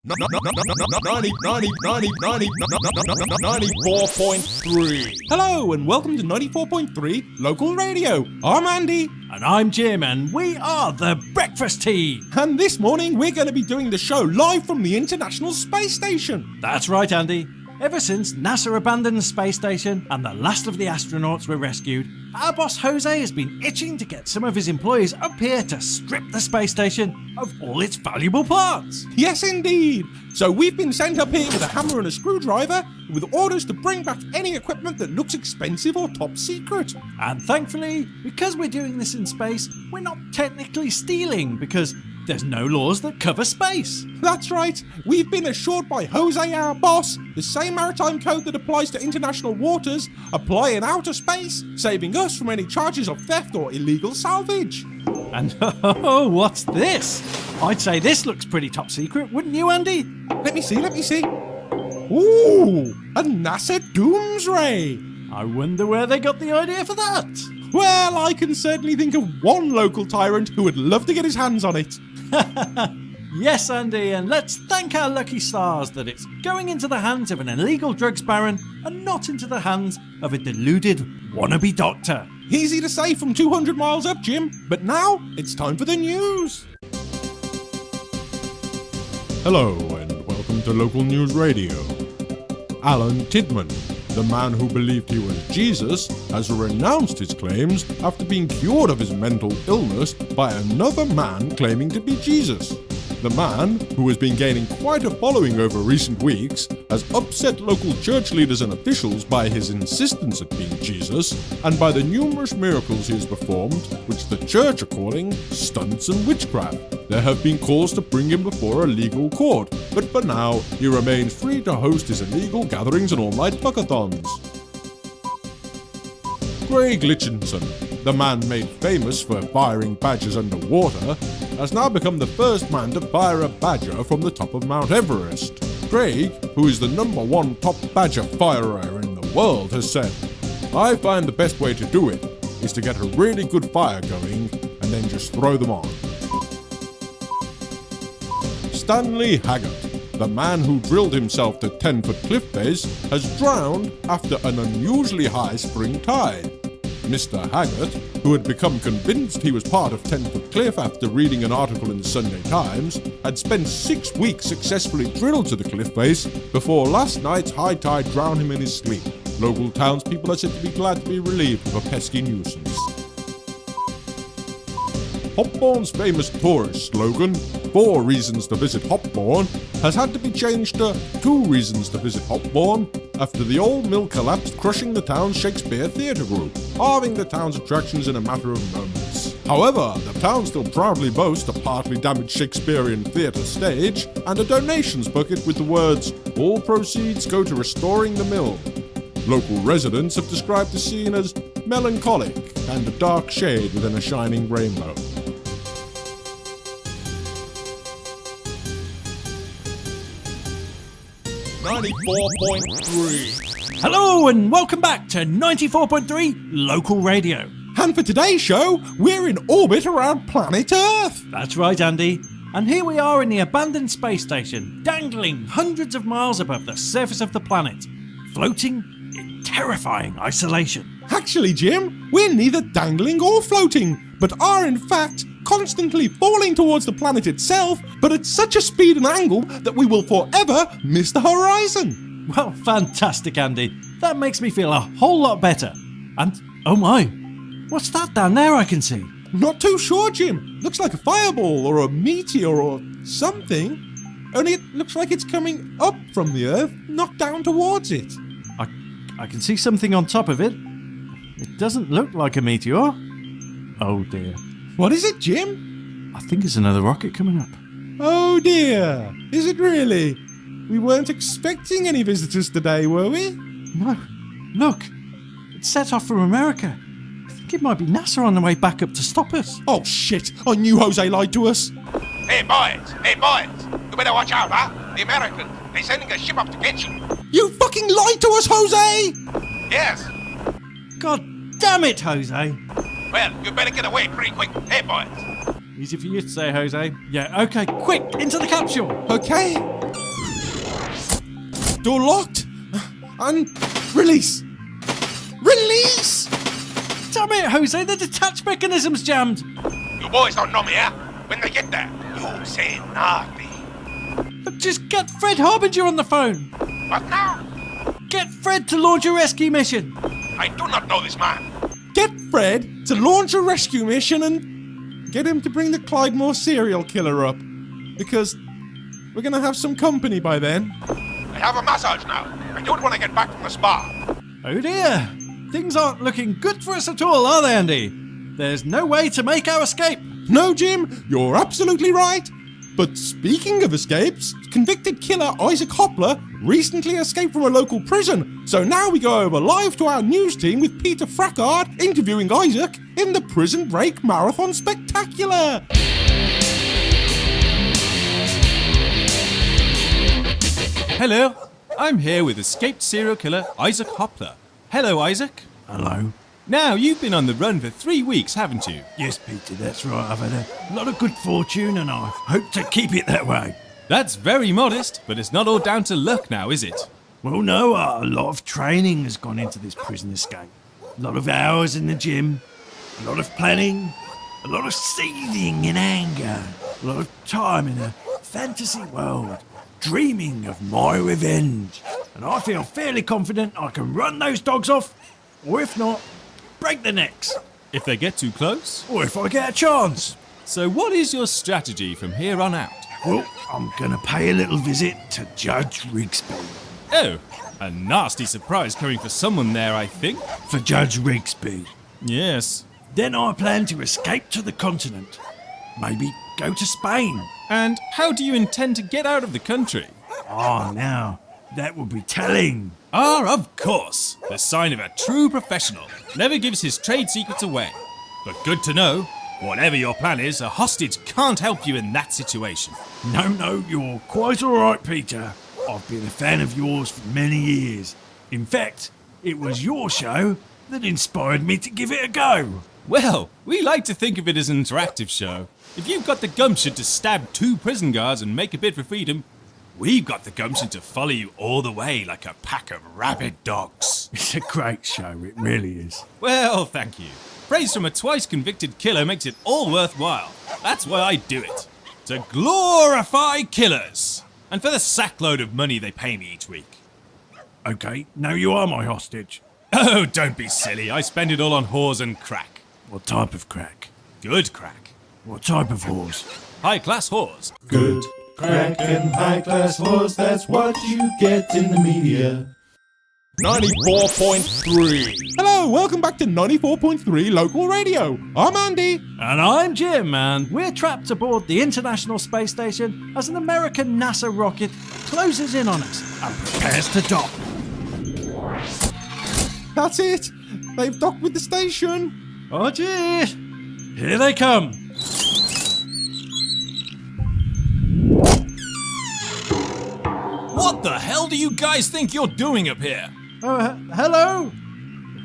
94.3. Hello and welcome to 94.3 Local Radio. I'm Andy. And I'm Jim, and we are the Breakfast Team. And this morning we're going to be doing the show live from the International Space Station. That's right, Andy. Ever since NASA abandoned the space station and the last of the astronauts were rescued, our boss Jose has been itching to get some of his employees up here to strip the space station of all its valuable parts. Yes, indeed. So we've been sent up here with a hammer and a screwdriver with orders to bring back any equipment that looks expensive or top secret. And thankfully, because we're doing this in space, we're not technically stealing because there's no laws that cover space. That's right. We've been assured by Jose, our boss, the same maritime code that applies to international waters apply in outer space, saving us from any charges of theft or illegal salvage. And oh, what's this? I'd say this looks pretty top secret, wouldn't you, Andy? Let me see. Ooh, a NASA Doomsray. I wonder where they got the idea for that. Well, I can certainly think of one local tyrant who would love to get his hands on it. Yes, Andy, and let's thank our lucky stars that it's going into the hands of an illegal drugs baron and not into the hands of a deluded wannabe doctor. Easy to say from 200 miles up, Jim, but now it's time for the news. Hello and welcome to Local News Radio. Alan Tidman, the man who believed he was Jesus, has renounced his claims after being cured of his mental illness by another man claiming to be Jesus. The man, who has been gaining quite a following over recent weeks, has upset local church leaders and officials by his insistence at being Jesus and by the numerous miracles he has performed, which the church are calling stunts and witchcraft. There have been calls to bring him before a legal court, but for now, he remains free to host his illegal gatherings and all-night fuckathons. Craig Litchinson, the man made famous for firing badgers underwater, has now become the first man to fire a badger from the top of Mount Everest. Craig, who is the #1 top badger firer in the world, has said, "I find the best way to do it is to get a really good fire going and then just throw them on." Stanley Haggart, the man who drilled himself to 10-foot cliff face, has drowned after an unusually high spring tide. Mr. Haggart, who had become convinced he was part of 10-foot cliff after reading an article in the Sunday Times, had spent 6 weeks successfully drilled to the cliff face before last night's high tide drowned him in his sleep. Local townspeople are said to be glad to be relieved of a pesky nuisance. Hopbourne's famous tourist slogan, 4 reasons to visit Hopbourne, has had to be changed to 2 reasons to visit Hopbourne after the old mill collapsed, crushing the town's Shakespeare Theatre group, halving the town's attractions in a matter of moments. However, the town still proudly boasts a partly damaged Shakespearean theatre stage and a donations bucket with the words, "All proceeds go to restoring the mill." Local residents have described the scene as melancholic and a dark shade within a shining rainbow. Hello and welcome back to 94.3 Local Radio. And for today's show, we're in orbit around planet Earth. That's right, Andy. And here we are in the abandoned space station, dangling hundreds of miles above the surface of the planet, floating in terrifying isolation. Actually, Jim, we're neither dangling or floating, but are in fact constantly falling towards the planet itself, but at such a speed and angle that we will forever miss the horizon. Well, fantastic, Andy. That makes me feel a whole lot better. And, oh my, what's that down there I can see? Not too sure, Jim. Looks like a fireball or a meteor or something. Only it looks like it's coming up from the Earth, not down towards it. I can see something on top of it. It doesn't look like a meteor. Oh dear. What is it, Jim? I think it's another rocket coming up. Oh dear. Is it really? We weren't expecting any visitors today, were we? No. Look. It set off from America. I think it might be NASA on the way back up to stop us. Oh shit. I knew Jose lied to us. Hey boys. You better watch out, huh? The Americans, they're sending a ship up to get you. You fucking lied to us, Jose! Yes. God damn it, Jose. Well, you better get away pretty quick. Hey boys. Easy for you to say, Jose. Yeah, okay, quick, into the capsule. Okay. Door locked. And release. Release! Damn it, Jose, the detach mechanism's jammed. You boys don't know me, huh? When they get there, you say naughty. Just get Fred Harbinger on the phone. What now? Get Fred to launch a rescue mission. I do not know this man. Get Fred to launch a rescue mission and get him to bring the Clydemore serial killer up. Because we're going to have some company by then. I have a massage now. I don't want to get back from the spa. Oh dear. Things aren't looking good for us at all, are they, Andy? There's no way to make our escape. No, Jim, you're absolutely right. But speaking of escapes, convicted killer Isaac Hopler recently escaped from a local prison. So now we go over live to our news team with Peter Frackard interviewing Isaac in the Prison Break Marathon Spectacular. Hello, I'm here with escaped serial killer Isaac Hopler. Hello, Isaac. Hello. Now, you've been on the run for 3 weeks, haven't you? Yes, Peter, that's right. I've had a lot of good fortune and I hope to keep it that way. That's very modest, but it's not all down to luck now, is it? Well, no, a lot of training has gone into this prison escape. A lot of hours in the gym, a lot of planning, a lot of seething in anger, a lot of time in a fantasy world, dreaming of my revenge. And I feel fairly confident I can run those dogs off, or if not, break their necks. If they get too close? Or if I get a chance. So what is your strategy from here on out? Well, I'm gonna pay a little visit to Judge Rigsby. Oh, a nasty surprise coming for someone there, I think. For Judge Rigsby. Yes. Then I plan to escape to the continent. Maybe go to Spain. And how do you intend to get out of the country? Oh, now, that would be telling. Ah, of course. The sign of a true professional. Never gives his trade secrets away. But good to know. Whatever your plan is, a hostage can't help you in that situation. No, you're quite all right, Peter. I've been a fan of yours for many years. In fact, it was your show that inspired me to give it a go. Well, we like to think of it as an interactive show. If you've got the gumption to stab 2 prison guards and make a bid for freedom, we've got the gumption to follow you all the way like a pack of rabid dogs. It's a great show, it really is. Well, thank you. Praise from a twice-convicted killer makes it all worthwhile. That's why I do it. To glorify killers. And for the sackload of money they pay me each week. Okay, now you are my hostage. Oh, don't be silly. I spend it all on whores and crack. What type of crack? Good crack. What type of horse? High-class whores. Good crack and high-class whores, that's what you get in the media. 94.3. Hello, welcome back to 94.3 Local Radio. I'm Andy. And I'm Jim, and we're trapped aboard the International Space Station as an American NASA rocket closes in on us and prepares to dock. That's it. They've docked with the station. Oh gee, here they come. What the hell do you guys think you're doing up here? Hello?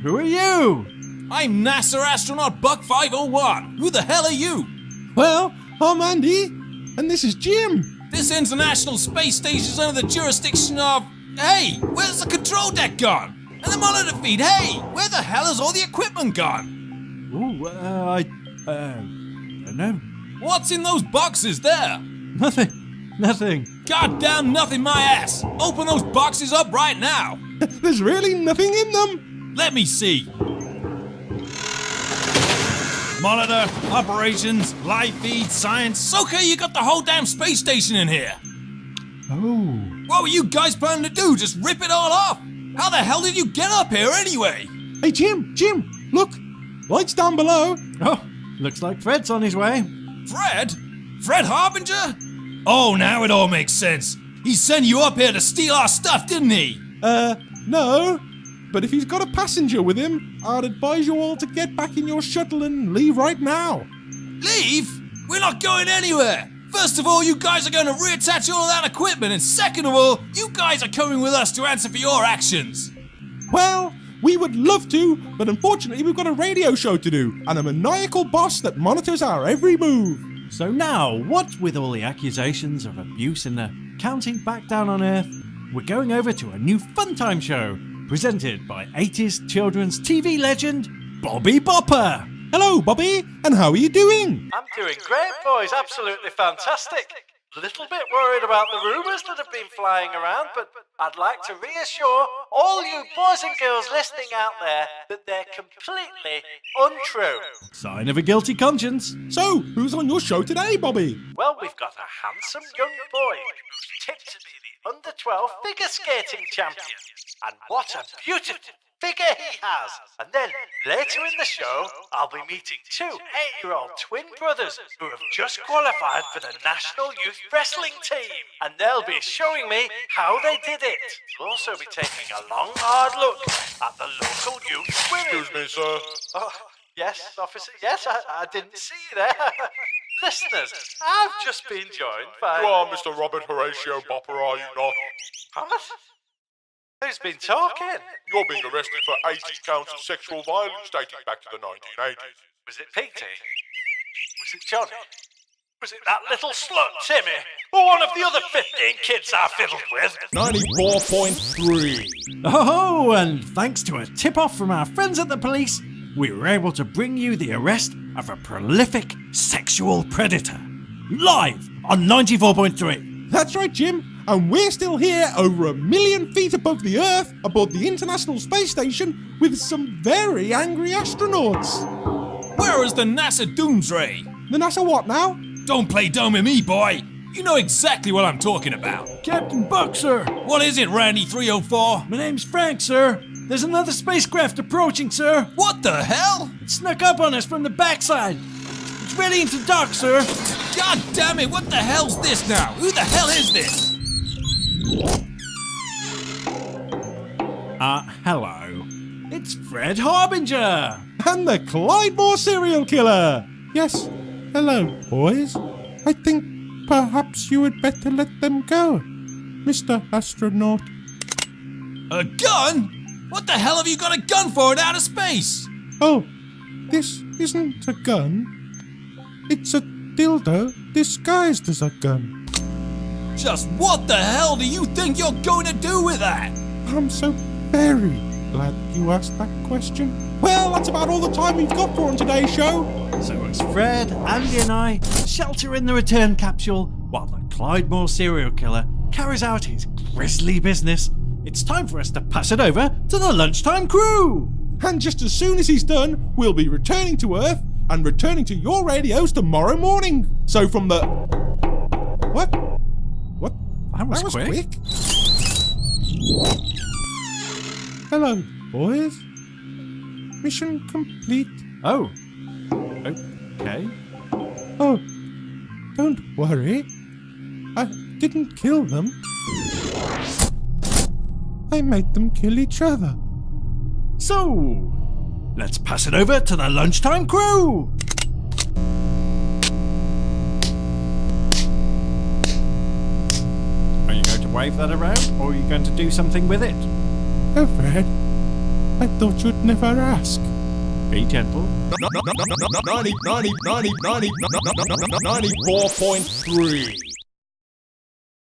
Who are you? I'm NASA astronaut Buck 501. Who the hell are you? Well, I'm Andy, and this is Jim. This International Space Station's under the jurisdiction of... Hey, where's the control deck gone? And the monitor feed? Hey, where the hell is all the equipment gone? Ooh, I don't know. What's in those boxes there? Nothing. Goddamn nothing, my ass! Open those boxes up right now! There's really nothing in them. Let me see. Monitor, operations, live feed, science. Okay, you got the whole damn space station in here. Oh. What were you guys planning to do? Just rip it all off? How the hell did you get up here anyway? Hey, Jim, look. Lights down below. Oh, looks like Fred's on his way. Fred? Fred Harbinger? Oh, now it all makes sense. He sent you up here to steal our stuff, didn't he? No. But if he's got a passenger with him, I'd advise you all to get back in your shuttle and leave right now. Leave? We're not going anywhere. First of all, you guys are going to reattach all of that equipment, and second of all, you guys are coming with us to answer for your actions. Well, we would love to, but unfortunately we've got a radio show to do, and a maniacal boss that monitors our every move. So now, what with all the accusations of abuse and the counting back down on Earth, we're going over to a new fun time show presented by 80s children's TV legend Bobby Bopper. Hello, Bobby, and how are you doing? I'm doing great, boys. Absolutely fantastic. A little bit worried about the rumours that have been flying around, but I'd like to reassure all you boys and girls listening out there that they're completely untrue. Sign of a guilty conscience. So, who's on your show today, Bobby? Well, we've got a handsome young boy who's tipped to be the under-12 figure skating champion. And what a beautiful figure he has. And then, later in the show, I'll be meeting two 8-year-old twin brothers who have just qualified for the National Youth Wrestling Team. And they'll be showing me how they did it. We'll also be taking a long, hard look at the local youth swimming. Excuse me, sir. Oh, yes, officer, yes, I didn't see you there. Listeners, I've just been joined by... You are Mr. Robert Horatio Bopper, are you not? What? Who's been talking? You're being arrested for 80 counts of sexual violence dating back to the 1980s. Was it Petey? Was it Johnny? Was it that little slut, Timmy? Or one of the other 15 kids I fiddled with? 94.3. Oh, and thanks to a tip-off from our friends at the police, we were able to bring you the arrest of a prolific sexual predator. Live on 94.3. That's right, Jim. And we're still here over 1 million feet above the Earth, aboard the International Space Station, with some very angry astronauts. Where is the NASA Doomsray? The NASA what now? Don't play dumb with me, boy. You know exactly what I'm talking about. Captain Buck, sir. What is it, Randy 304? My name's Frank, sir. There's another spacecraft approaching, sir. What the hell? It snuck up on us from the backside. It's ready into dock, sir. God damn it, what the hell's this now? Who the hell is this? Hello. It's Fred Harbinger. And the Clydemore serial killer. Yes, hello, boys. I think perhaps you had better let them go, Mr. Astronaut. A gun? What the hell have you got a gun for in outer space? Oh, this isn't a gun. It's a dildo disguised as a gun. Just what the hell do you think you're going to do with that? I'm so very glad you asked that question. Well, that's about all the time we've got for on today's show. So as Fred, Andy and I shelter in the return capsule while the Clydemore serial killer carries out his grisly business, it's time for us to pass it over to the lunchtime crew. And just as soon as he's done, we'll be returning to Earth and returning to your radios tomorrow morning. So from the... What? That was quick. Hello, boys. Mission complete. Oh. Okay. Oh, don't worry. I didn't kill them. I made them kill each other. So, let's pass it over to the lunchtime crew. Are you going to wave that around, or are you going to do something with it? Oh, Fred, I thought you'd never ask. Be gentle. 94.3.